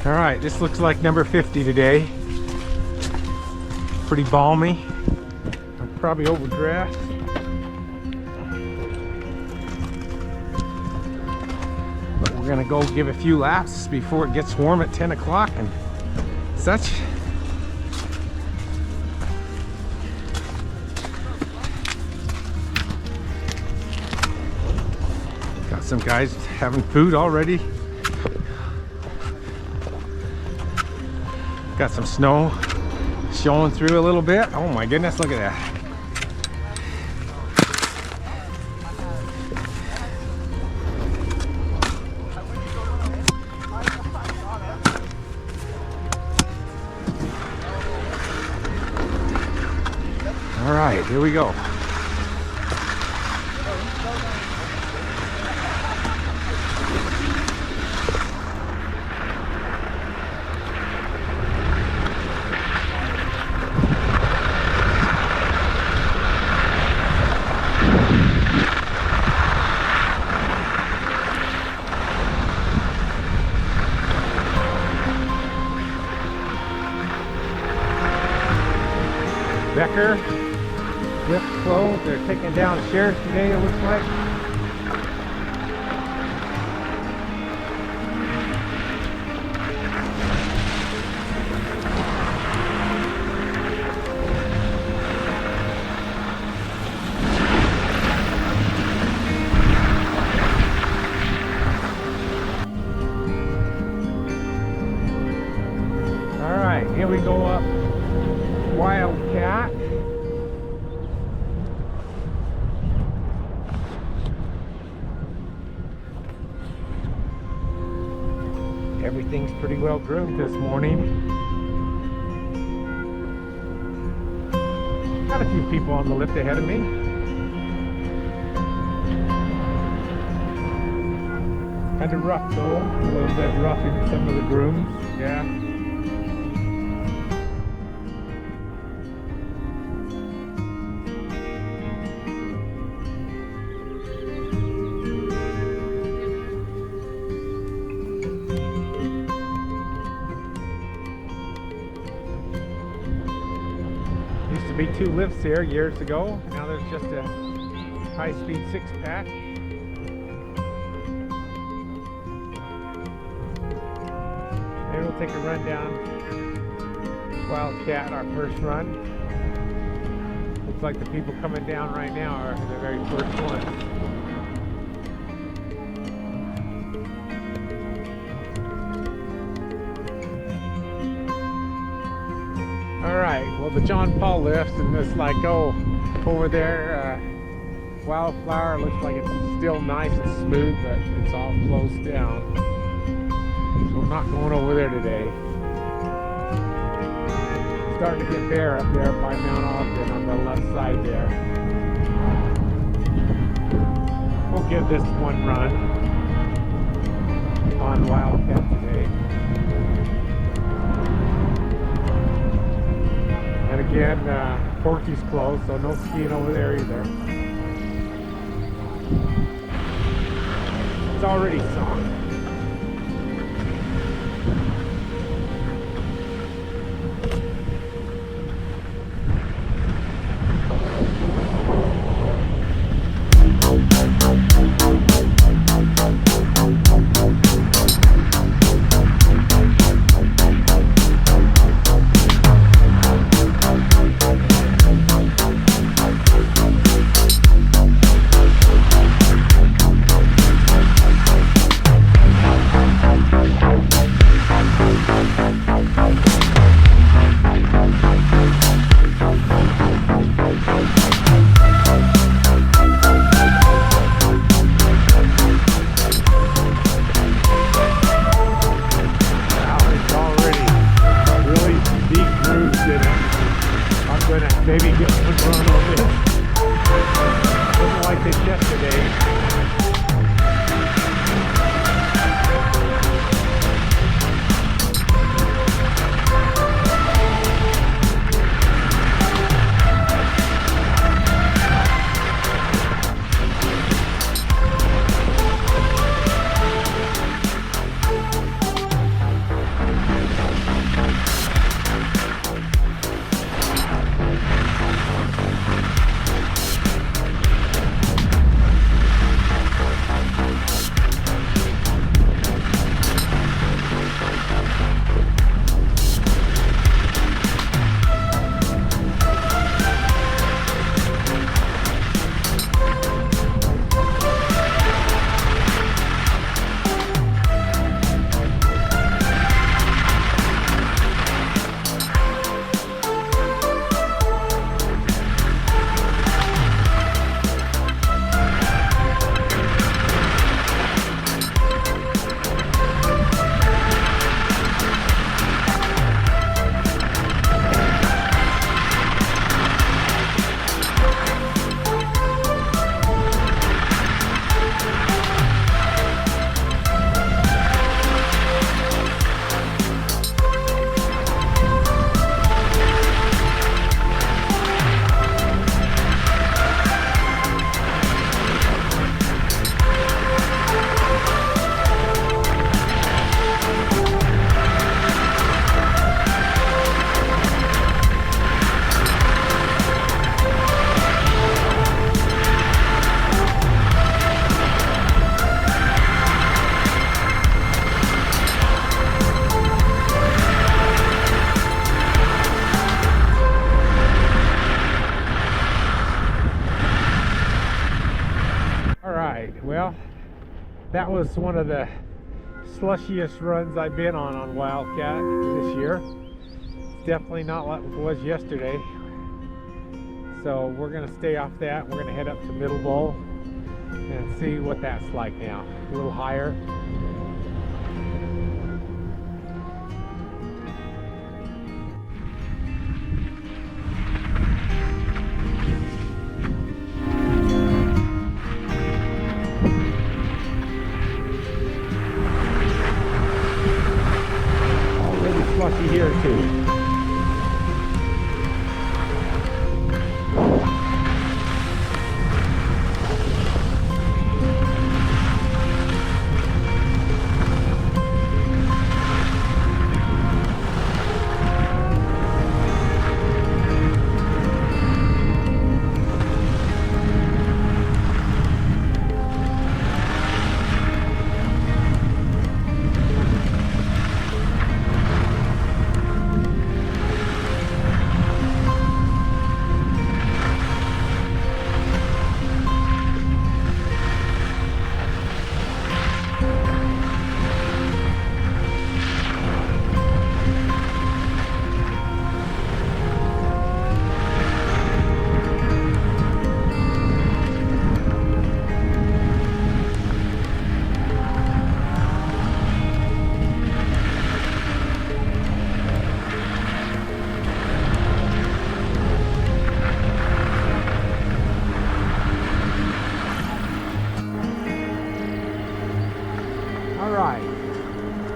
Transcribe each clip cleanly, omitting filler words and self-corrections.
All right, this looks like number 50 today. Pretty balmy. I'm probably overdressed. But we're gonna go give a few laps before it gets warm at 10 o'clock and such. Got some guys having food already. Got some snow showing through a little bit. Oh my goodness, look at that. All right, here we go. Becker, Whip Clove, they're taking down shares today, it looks like. All right, here we go up Wildcat. Everything's pretty well groomed this morning. Got a few people on the lift ahead of me. Kind of rough though, a little bit rough in some of the grooms, yeah. Used to be 2 lifts here years ago. Now there's just a high-speed 6-pack. Maybe we'll take a run down Wildcat, our first run. Looks like the people coming down right now are the very first ones. Alright, well the John Paul lifts and it's like, oh, over there, Wildflower looks like it's still nice and smooth, but it's all closed down. So we're not going over there today. Starting to get bare up there by Mount Ogden on the left side there. We'll give this one run on Wildcat today. And again, Porky's closed, so no skiing over there either. It's already soft. That was one of the slushiest runs I've been on Wildcat this year. It's definitely not like it was yesterday. So we're going to stay off that. We're going to head up to Middle Bowl and see what that's like now. A little higher. Slushy here too.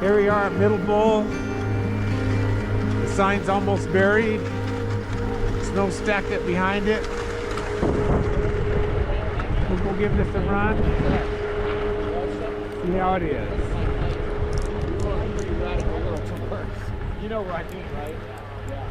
Here we are at Middle Bowl. The sign's almost buried. Snow stacked it behind it. We'll go give this a run. See how it is. You know what I mean, right? Yeah.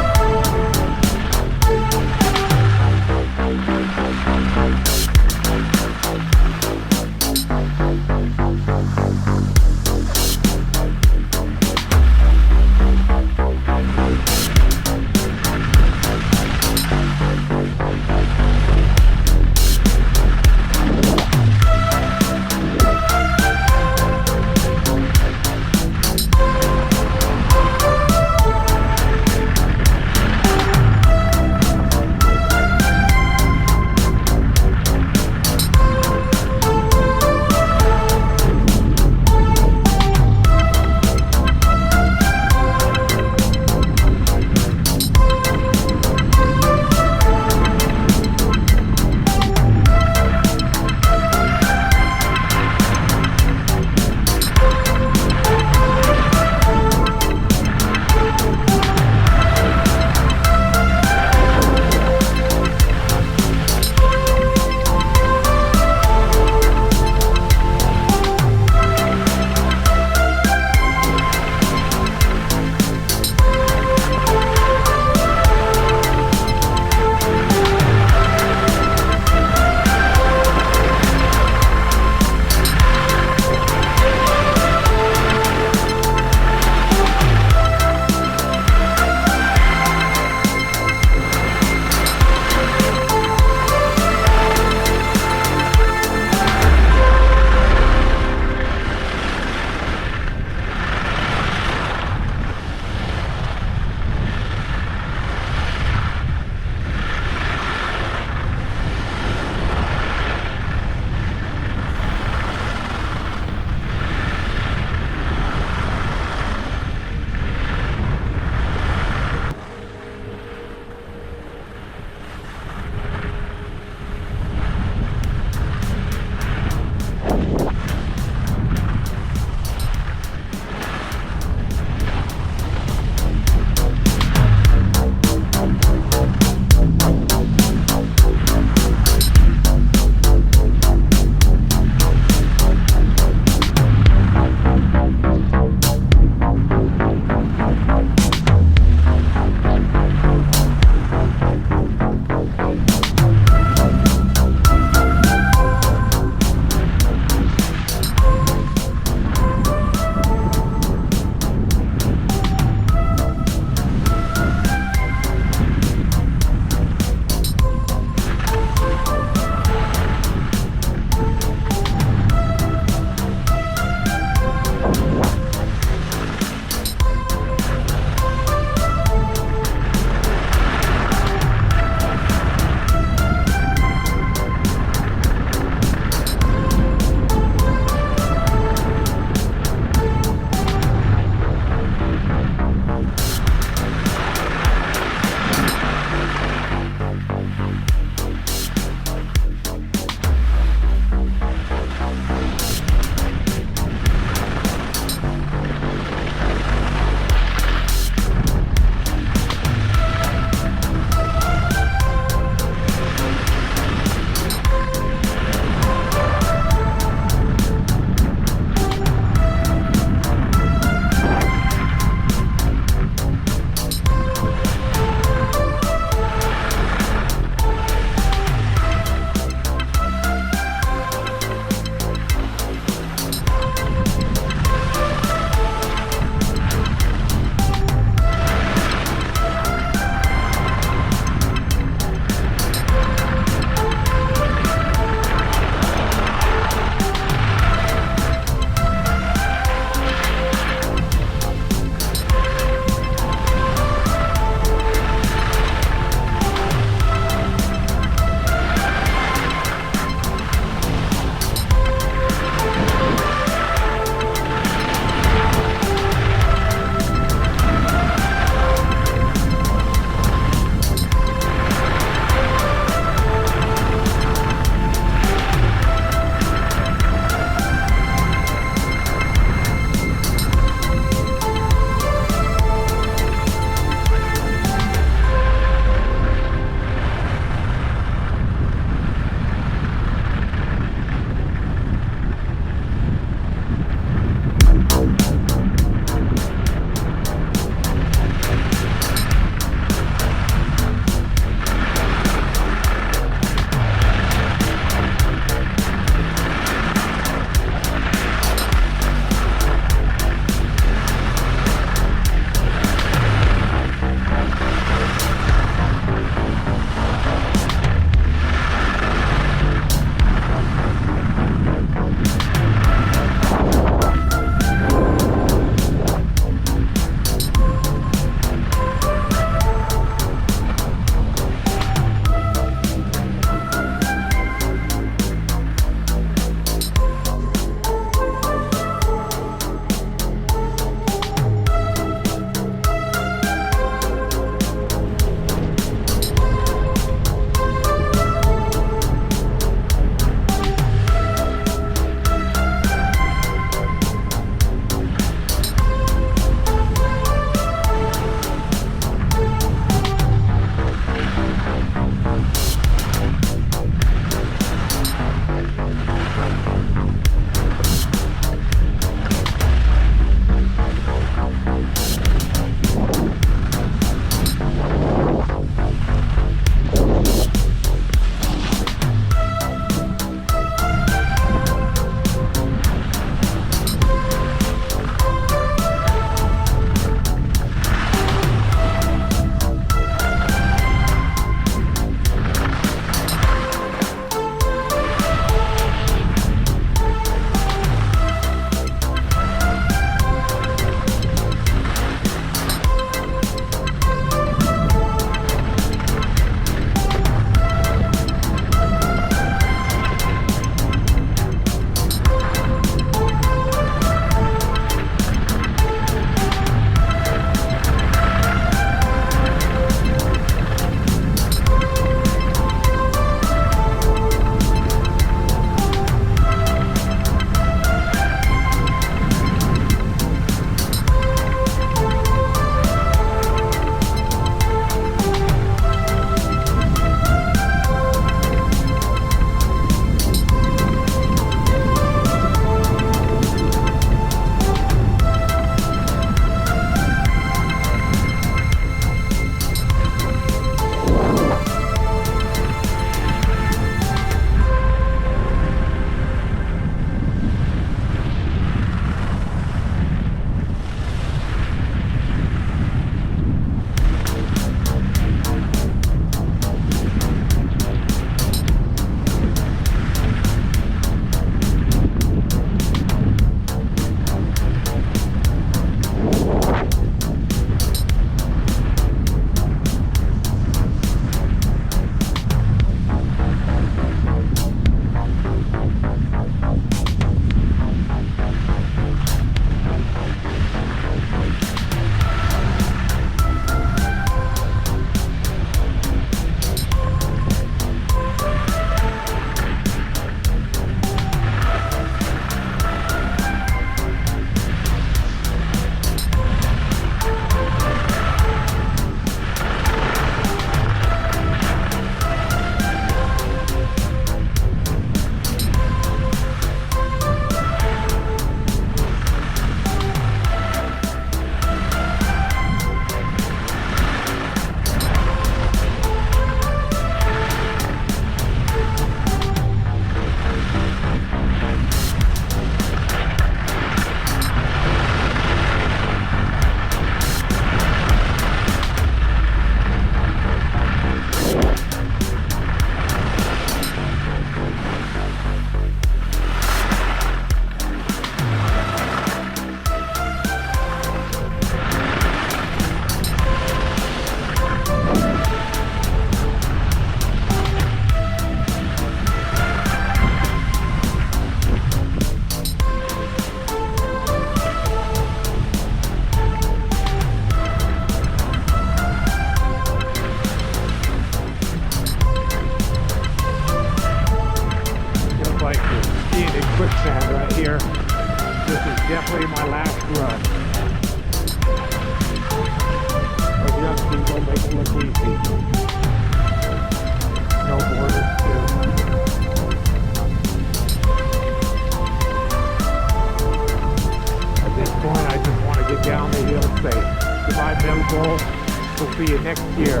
see you next year.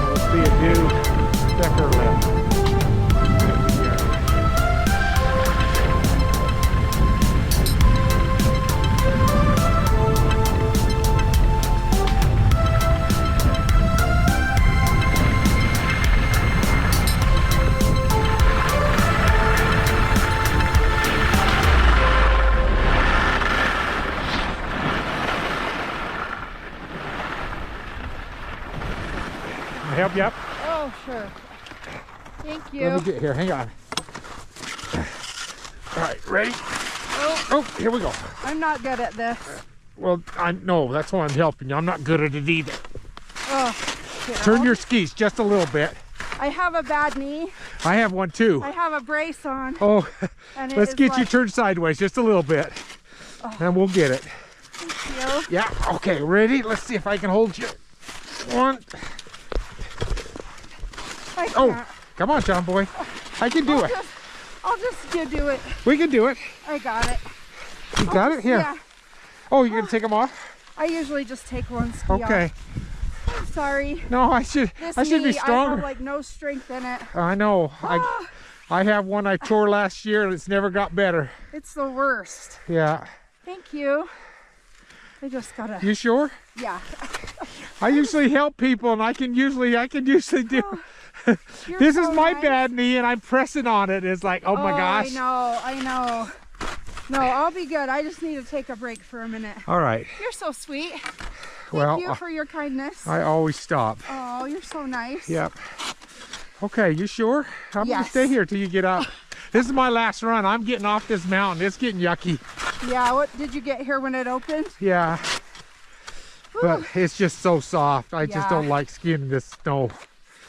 We'll see a new sticker lift next year. Can I help you up? Oh, sure. Thank you. Let me get here. Hang on. All right, ready? Oh, Oh, here we go. I'm not good at this. Well, I know that's why I'm helping you. I'm not good at it either. Oh, Turn your skis just a little bit. I have a bad knee. I have one too. I have a brace on. Oh, And it let's is get you like- turned sideways just a little bit, and we'll get it. Thank you. Yeah. Okay. Ready? Let's see if I can hold you. One. I can't. Oh, come on, John boy. I can do it. I'll just do it. We can do it. I got it. You got it here. Yeah. Oh, you're gonna take them off? I usually just take one ski Okay. off. I'm sorry. No, I should This be knee, I stronger. have like no strength in it. I know. Ah, I have one I tore last year and it's never got better. it's the worst. Yeah. Thank you. I just gotta. You sure? Yeah. I usually help people and I can usually do. You're This so is my nice. bad knee and I'm pressing on it. It's like, oh my gosh. I know. No, I'll be good. I just need to take a break for a minute. All right. You're so sweet. Well, Thank you for your kindness. I always stop. Oh, you're so nice. Yep. Okay, you sure? I'm gonna Yes. stay here till you get up. This is my last run. I'm getting off this mountain. It's getting yucky. Yeah, what did you get here when it opened? Yeah. But it's just so soft. I just Yeah. don't like skiing in this snow.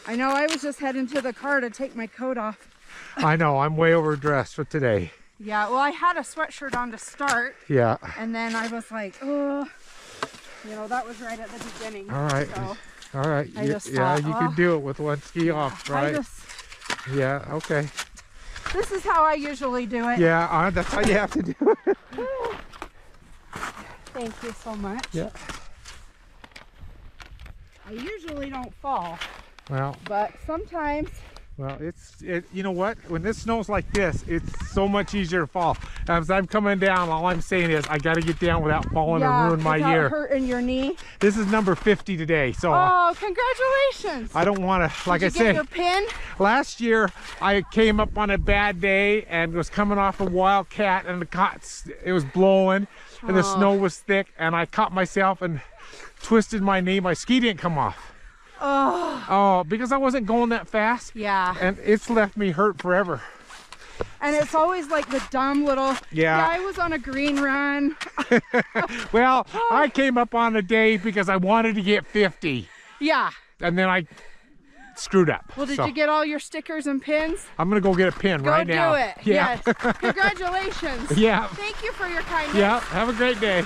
I know, I was just heading to the car to take my coat off. I know, I'm way overdressed for today. Yeah, well, I had a sweatshirt on to start, Yeah. and then I was like, oh, you know, that was right at the beginning. All right. So All right. I just Yeah, thought, you oh, can do it with one ski off, right? Yeah, okay. This is how I usually do it. Yeah, that's how you have to do it. Thank you so much. Yeah. I usually don't fall, Well, but sometimes. you know what? When this snows like this, it's so much easier to fall. As I'm coming down, all I'm saying is I got to get down without falling and ruin my without year. hurting your knee. This is number 50 today, so Oh, congratulations! I don't want to, like Did I you get say, your pin? last year I came up on a bad day and was coming off a wildcat and it was blowing and the Oh. snow was thick and I caught myself and twisted my knee. My ski didn't come off. Oh, because I wasn't going that fast. Yeah. And it's left me hurt forever. And it's always like the dumb little. Yeah. I was on a green run. Well, I came up on a day because I wanted to get 50 Yeah. and then I screwed up. Well, did So, you get all your stickers and pins? I'm gonna go get a pin Go right do now. it. Yeah. Yes. Congratulations. Yeah. Thank you for your kindness. Yeah. Have a great day.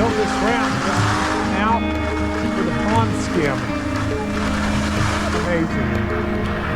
built this ramp just now for the pond skim. Amazing.